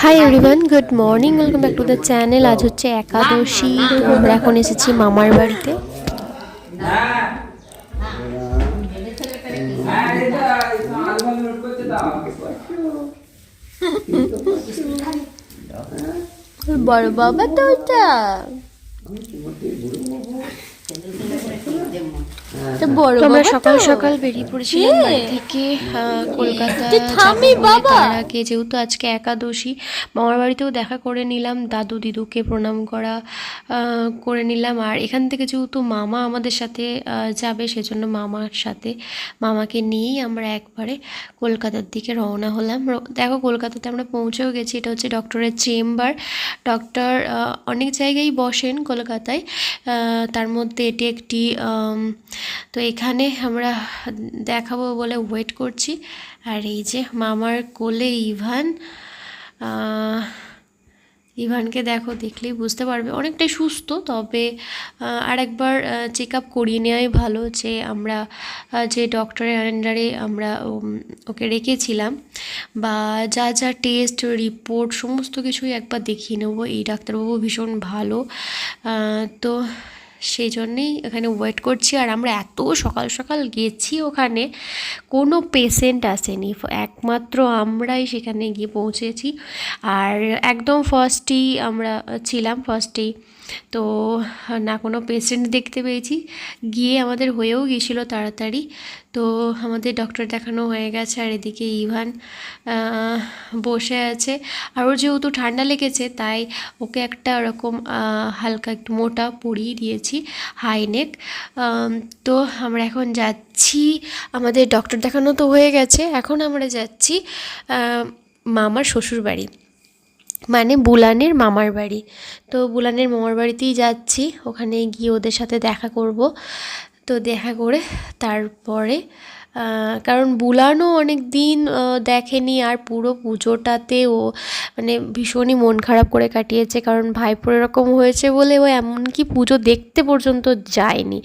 Hi everyone, good morning, welcome back to the channel. আজ হচ্ছে একাদশী, তো আমরা এখন এসেছি মামার বাড়িতে। বড় বাবা তো ওইটা আমরা সকাল সকাল বেরিয়ে পড়েছিলাম বাড়ি থেকে কলকাতা যাবো বলে। তার আগে যেহেতু আজকে একাদশী, মামার বাড়িতেও দেখা করে নিলাম, দাদু দিদুকে প্রণাম করে নিলাম। আর এখান থেকে যেহেতু মামা আমাদের সাথে যাবে, সেজন্য মামাকে নিয়েই আমরা একবারে কলকাতার দিকে রওনা হলাম। দেখো, কলকাতাতে আমরা পৌঁছেও গেছি। এটা হচ্ছে ডক্টরের চেম্বার। ডক্টর অনেক জায়গায় বসেন কলকাতায়, তার মধ্যে এটি একটি। তো এখানে আমরা দেখাবো বলে ওয়েট করছি। আর এই যে মামার কোলে ইভানকে দেখো, দেখলেই বুঝতে পারবে অনেকটাই সুস্থ। তবে আর একবার চেক আপ করিয়ে নেওয়াই ভালো, যে আমরা যে ডক্টরের আন্ডারে আমরা ওকে রেখেছিলাম, বা যা যা টেস্ট রিপোর্ট সমস্ত কিছুই একবার দেখিয়ে নেবো। এই ডাক্তারবাবু ভীষণ ভালো, তো সেই জন্যেই এখানে ওয়েট করছি। আর আমরা এত সকাল সকাল গেছি, ওখানে কোনো পেশেন্ট আসেনি, একমাত্র আমরাই সেখানে গিয়ে পৌঁছেছি। আর একদম ফার্স্টেই আমরা ছিলাম, তো না কোনো পেশেন্ট দেখতে পেয়েছি। গিয়ে আমাদের হয়েও গিয়েছিলো তাড়াতাড়ি। তো আমাদের ডক্টর দেখানো হয়ে গেছে। আর এদিকে ইভান বসে আছে। আর ওর যেহেতু ঠান্ডা লেগেছে, তাই ওকে একটা ওরকম হালকা একটু মোটা পরিয়ে দিয়েছি, হাইনেক। তো আমরা এখন যাচ্ছি, আমাদের ডক্টর দেখানো তো হয়ে গেছে, এখন আমরা যাচ্ছি মামার শ্বশুর বাড়ি, মানে বুলানের মামার বাড়ি। তো বুলানের মামার বাড়িতেই যাচ্ছি, ওখানে গিয়ে ওদের সাথে দেখা করব। তো দেখা করে তারপরে, কারণ বুলানও অনেক দিন দেখেনি, আর পুরো পুজোটাতে ও মানে ভীষণই মন খারাপ করে কাটিয়েছে, কারণ ভাইপোর এরকম হয়েছে বলে ও এমনকি পুজো দেখতে পর্যন্ত যায়নি।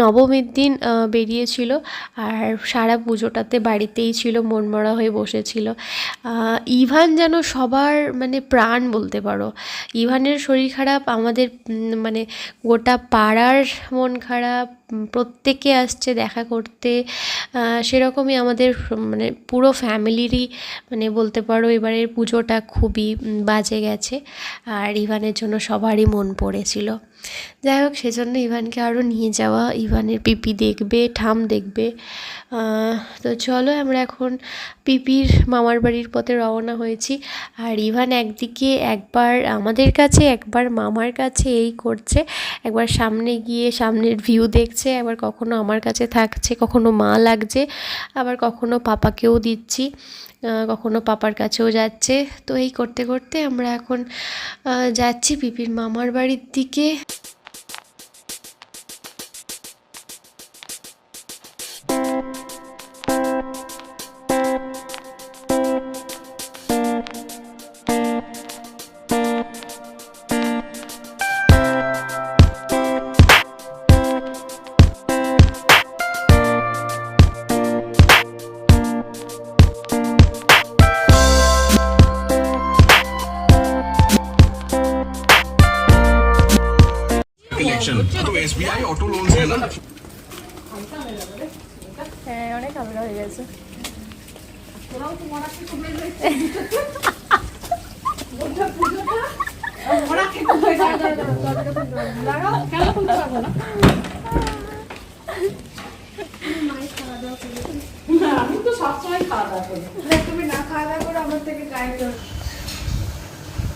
নবমীর দিন বেরিয়েছিল, আর সারা পুজোটাতে বাড়িতেই ছিল, মনমরা হয়ে বসেছিল। ইভান যেন সবার মানে প্রাণ বলতে পারো। ইভানের শরীর খারাপ, আমাদের মানে গোটা পাড়ার মন খারাপ, প্রত্যেকে আসছে দেখা করতে। সেরকমই আমাদের মানে পুরো ফ্যামিলিরই মানে বলতে পারো এবারের পুজোটা খুবই বাজে গেছে। আর ইভানের জন্য সবারই মন পড়েছিল। যাই হোক, সেজন্য ইভানকে আরও নিয়ে যাওয়া, ইভানের পিপি দেখবে, ঠাম দেখবে। তো চলো, আমরা এখন পিপির মামার বাড়ির পথে রওনা হয়েছি। আর ইভান একদিকে একবার আমাদের কাছে, একবার মামার কাছে, এই করছে। একবার সামনে গিয়ে সামনের ভিউ দেখছে, একবার কখনো আমার কাছে থাকছে, কখনো মা লাগছে, আবার কখনো পাপাকেও দিচ্ছি, কখনো পাপার কাছেও যাচ্ছে। তো এই করতে করতে আমরা এখন যাচ্ছি পিপির মামার বাড়ির দিকে। SBI ऑटो लोन से है ना। হ্যাঁ, অনেক ঝামেলা হয়ে গেছে।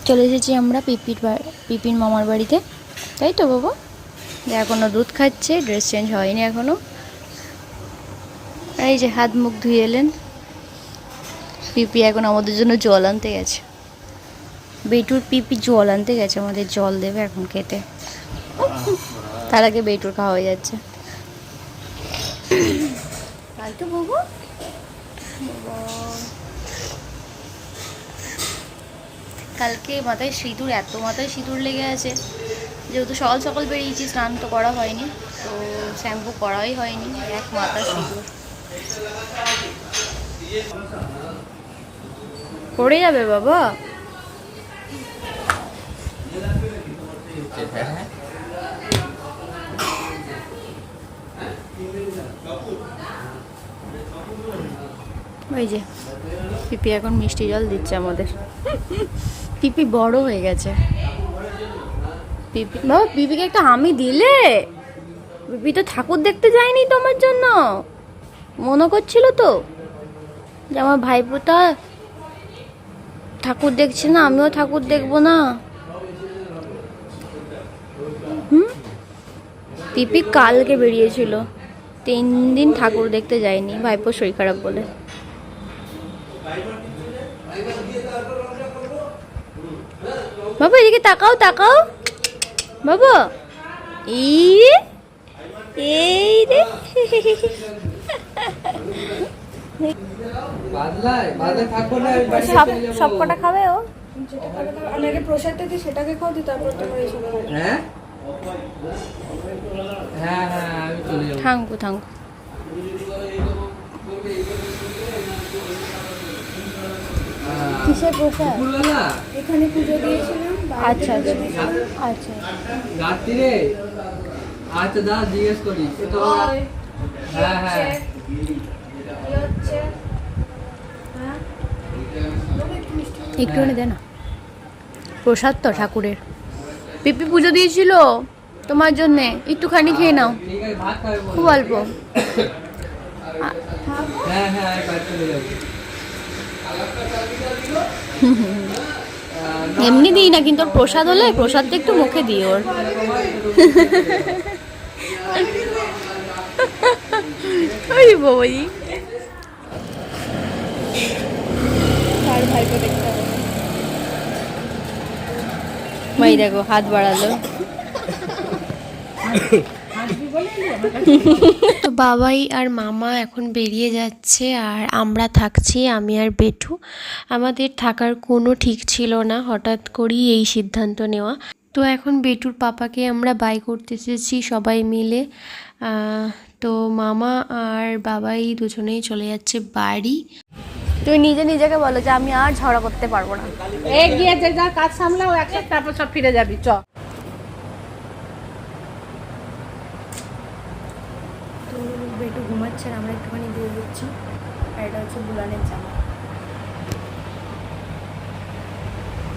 চলে এসেছি আমরা পিপির মামার বাড়িতে, তাই তো বাবা? এখনো দুধ খাচ্ছে, ড্রেস চেঞ্জ হয়নি এখনো। এই যে হাত মুখ ধুয়ে এলেন। পিপি এখন আমাদের জন্য জল আনতে গেছে, বেটুর পিপি জল আনতে গেছে, আমাদের জল দেবে এখন খেতে। তার আগে বেটুর খাওয়া হয়ে যাচ্ছে। তাই তো বাবু, কালকে মাথায় সিঁদুর, এত মাথায় সিঁদুর লেগে আছে, যেহেতু সকাল সকাল বেরিয়েছি, স্নান তো করা হয়নি, তো শ্যাম্পু করাই হয়নি, এক মাথা সিঁদুর পড়ে যাবে বাবা। হচ্ছে, হ্যাঁ হ্যাঁ। ওই যে পিপি এখন মিষ্টি জল দিচ্ছে আমাদের। পিপি বড় হয়ে গেছে। পিপি বাবা, পিপিকে একটা হামি দিলে? পিপি তো ঠাকুর দেখতে যায়নি তোমার জন্য, মনে করছিল তো যে আমার ভাইপোটা ঠাকুর দেখছে না, আমিও ঠাকুর দেখবো না। পিপি কালকে বেরিয়েছিল, 3 দিন ঠাকুর দেখতে যায়নি ভাইপোর শরীর খারাপ বলে। বাবা এদিকে তাকাও তাকাও বাবা, এই রে সব কটা খাবে ও। আগে প্রসাদটা দিয়ে সেটাকে খাও দি, তারপর তোমার এইসব খাও। হ্যাঁ হ্যাঁ হ্যাঁ, আমি চলে যাবো। Thank you thank you. কিসের প্রসাদ? দুপুরবেলা এখানে পুজো দিয়েছিলাম, আচ্ছা আচ্ছা আচ্ছা। রাত্রিরে, আচ্ছা দাদা জিজ্ঞেস করি তো। হ্যাঁ হ্যাঁ, একটুখানি দে না, প্রসাদ তো ঠাকুরের। পিপি পুজো দিয়েছিল তোমার জন্যে, একটুখানি খেয়ে নাও, ঠিক আছে ভাত খাবে বলো। খুব অল্প। হ্যাঁ হ্যাঁ, কাজ চলে যাবো। এমনি দিই না, কিন্তু ওর প্রসাদ হলে প্রসাদটা একটু মুখে দিই ওর। ওই বই আর ভাইকে দেখতে হবে। ভাই দেখো হাত বাড়ালো। তো বাবাই আর মামা এখন বেরিয়ে যাচ্ছে আর আমরা থাকছি, আমি আর বেটু। আমাদের থাকার কোনো ঠিক ছিল না, হঠাৎ করেই এই সিদ্ধান্ত নেওয়া। তো এখন বেটুর পাপাকে আমরা বাই করতে এসেছি সবাই মিলে। তো মামা আর বাবাই দুজনেই চলে যাচ্ছে বাড়ি। তুই নিজে নিজেকে বলো যে আমি আর ঝগড়া করতে পারবো না। গিয়ে যে যা কাজ সামলাও একসাথে, তারপর সব ফিরে যাবি। চ তো বেটু ঘুমাচ্ছেন, আমরা একটুখানি দিয়ে দিচ্ছি। আর এটা হচ্ছে বুলানের জামা,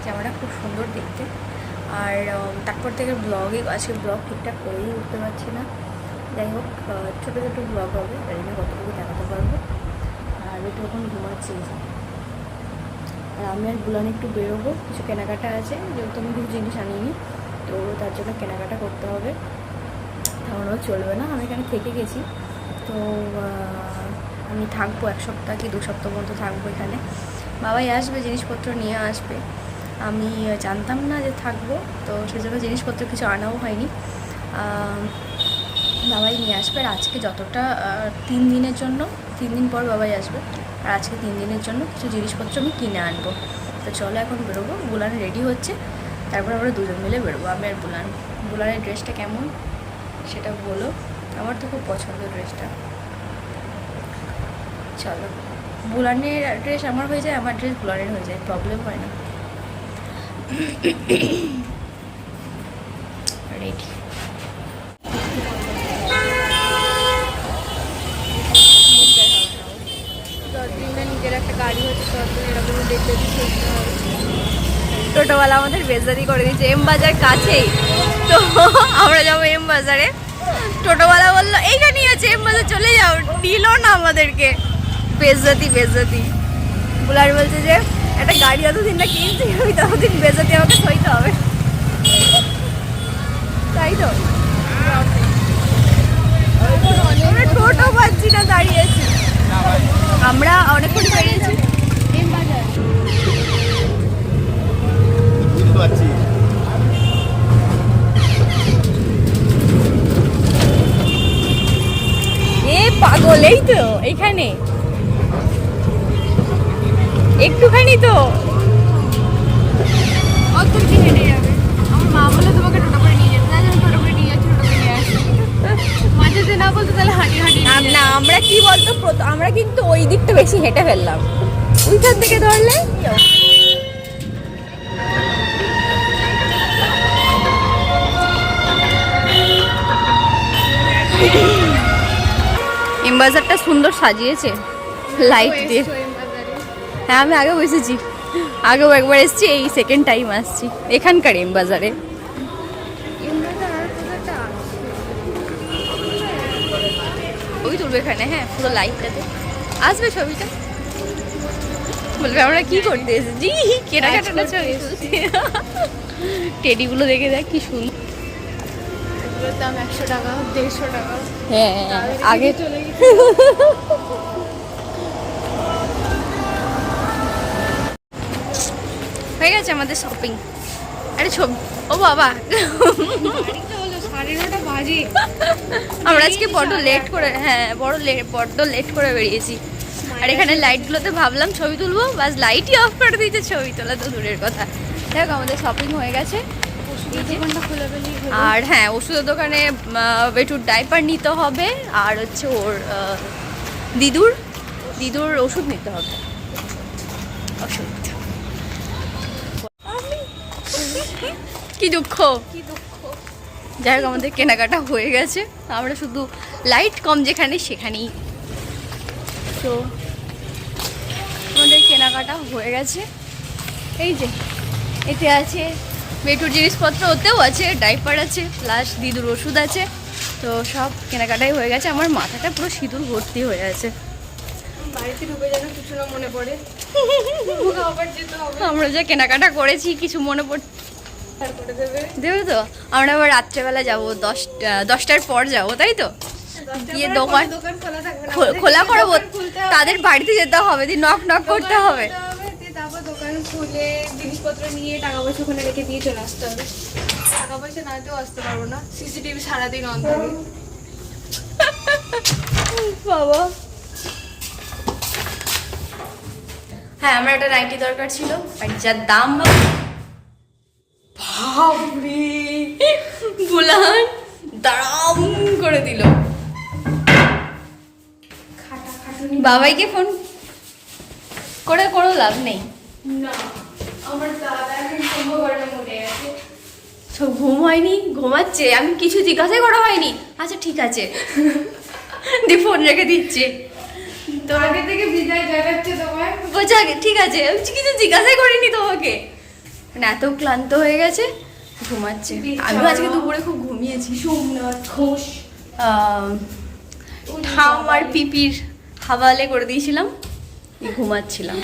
জামাটা খুব সুন্দর দেখতে। আর তারপর থেকে আজকে ব্লগ ঠিকঠাক করেই উঠতে পারছি না। যাই হোক, ছোটো ছোটো ব্লগ হবে, জানি না কতটুকু দেখাতে পারবো। আর বেটু এখন ঘুমাচ্ছে। আর আমি আর বুলান একটু বেরোবো, কিছু কেনাকাটা আছে, যেহেতু আমি কিছু জিনিস আনিনি, তো তার জন্য কেনাকাটা করতে হবে, তাহলেও চলবে না। আমি এখানে থেকে গেছি, তো আমি থাকবো 1 সপ্তাহ কি 2 সপ্তাহ পর্যন্ত থাকবো এখানে। বাবাই আসবে, জিনিসপত্র নিয়ে আসবে। আমি জানতাম না যে থাকবো, তো সেজন্য জিনিসপত্র কিছু আনাও হয়নি। বাবাই নিয়ে আসবে। আর আজকে যতটা 3 দিনের জন্য, 3 দিন পর বাবাই আসবে, আর আজকে 3 দিনের জন্য কিছু জিনিসপত্র আমি কিনে আনবো। তো চলো এখন বেরোবো, বুলান রেডি হচ্ছে, তারপর আমরা দুজন মিলে বেরোবো, আমি আর বুলান। বুলানের ড্রেসটা কেমন সেটা বলো, আমার তো খুব পছন্দ ড্রেসটা। চলো, বুলানের ড্রেস আমার হয়ে যায়, আমার ড্রেস বুলানের হয়ে যায়, প্রবলেম হয় না। রেডি। যতদিন না নিজের একটা গাড়ি হচ্ছে ততদিন এরকম দেখতে চলতে হবে। টোটোওয়ালা আমাদের বেজারি করে দিয়েছে, এম বাজার কাছেই, তো আমরা যাবো এম বাজারে। টোটোওয়ালা বললো এইখানেই আছে এম বাজার, চলে যাও, দিল না আমাদেরকে। বেজাতি বেজাতি। বুলার বলছে যে একটা গাড়ি যতদিন না কিনছি আমি ততদিন বেজাতি আমাকে সইতে হবে, তাই তো। আমরা টোটো পাচ্ছি না, দাঁড়িয়েছি। আমরা অনেকক্ষণ বেরিয়েছি। এম বাজার এ পাগল, এই তো এইখানে একটুখানি তো। অত কি হেঁটে যাবে? আমার মা বলে তোমাকে টোটো করে নিয়ে যেতে, তাই আমি টোটো করে নিয়ে যাচ্ছি, টোটো করে নিয়ে আসছি। মাঝে যে না বলতো তাহলে হাঁটি হাঁটি না, আমরা কি বলতো, আমরা কিন্তু ওই দিকটা বেশি হেঁটে ফেললাম, ওইখান থেকে ধরলে বাজারটা সুন্দর সাজিয়েছে লাইট দিয়ে। হ্যাঁ আমি আগেও এসেছি, আগেও একবার এসেছি, এই সেকেন্ড টাইম আসছি এখানকার এম বাজারে। ছবি তুলবে এখানে, হ্যাঁ পুরো লাইটটাতে আসবে ছবিটা, বলবে আমরা কি করতে এসেছি, কেনাকাটা ছবি তুলছি। টেডিগুলো দেখে দেখ কি সুন্দর। এগুলোর দাম 100 টাকা, 150 টাকা। হ্যাঁ আগে চলে গেছে। হয়ে গেছে আমাদের শপিং। আরে ছবি, ও বাবা বাড়িতে হলো 9:30 বাজে। আমরা আজকে বড্ড লেট করে, হ্যাঁ বড্ড লেট করে বেরিয়েছি। আর এখানে লাইটগুলোতে ভাবলাম ছবি তুলবো, বাস লাইটই অফ করে দিয়েছে, ছবি তোলা তো দূরের কথা। দেখ আমাদের শপিং হয়ে গেছে। দোকানটা খোলা পেলেই হলো। আর হ্যাঁ ওষুধের দোকানে বেটুর ডাইপার নিতে হবে, আর হচ্ছে ওর দিদুর ওষুধ নিতে হবে, ওষুধ। কি দুঃখ, যাই হোক আমাদের কেনাকাটা হয়ে গেছে, আমরা শুধু লাইট কম যেখানে সেখানেই। তো আমাদের কেনাকাটা হয়ে গেছে। এই যে এতে আছে বেটুর জিনিসপত্র, ওতেও আছে ডাইপার আছে, প্লাস দিদুর ওষুধ আছে। তো সব কেনাকাটাই হয়ে গেছে। আমার মাথাটা পুরো সিঁদুর ভর্তি হয়ে আছে। বাড়িতে ঢুকে যেন কিছু না মনে পড়ে, আবার যেতে হবে। আমরা যা কেনাকাটা করেছি কিছু মনে পড়ছে তারপরে দেবে দেবে তো। আমরা আবার রাত্রেবেলা যাবো, 10টার পর যাবো, তাই তো? গিয়ে দোকান দোকান খোলা থাকবে না, খোলা করবো, খুলতে হবে। তাদের বাড়িতে যেতে হবে, দিয়ে নক করতে হবে। তারপর দোকান খুলে জিনিসপত্র নিয়ে টাকা পয়সা ওখানে রেখে দিয়ে চলে আসতে হবে। টাকা পয়সা না দিয়েও আসতে পারবো না, সিসিটিভি সারাদিন অন থাকে। বাবা হ্যাঁ আমার একটা নাইটি দরকার ছিল, আর যার দাম ভাবরে বুলান দাম করে দিল। বাবাইকে ফোন করে কোনো লাভ নেই। না আমার দাদা এখন কুম্ভকর্ণে মনে আছে। সব ঘুম হয়নি, ঘুমাচ্ছে, আমি কিছু জিজ্ঞাসাই করা হয়নি। আচ্ছা ঠিক আছে, দি ফোন রেখে দিচ্ছে। তো আগে থেকে বিদায় জানাচ্ছে তোমায়। বলছে আগে ঠিক আছে, আমি কিছু জিজ্ঞাসাই করিনি তোমাকে। মানে এত ক্লান্ত হয়ে গেছে, ঘুমাচ্ছে। আমিও আজকে দুপুরে খুব ঘুমিয়েছি। সোমনাথ ঘোষ ঠাম আর পিপির হাওয়ালে করে দিয়েছিলাম, ঘুমাচ্ছিলাম।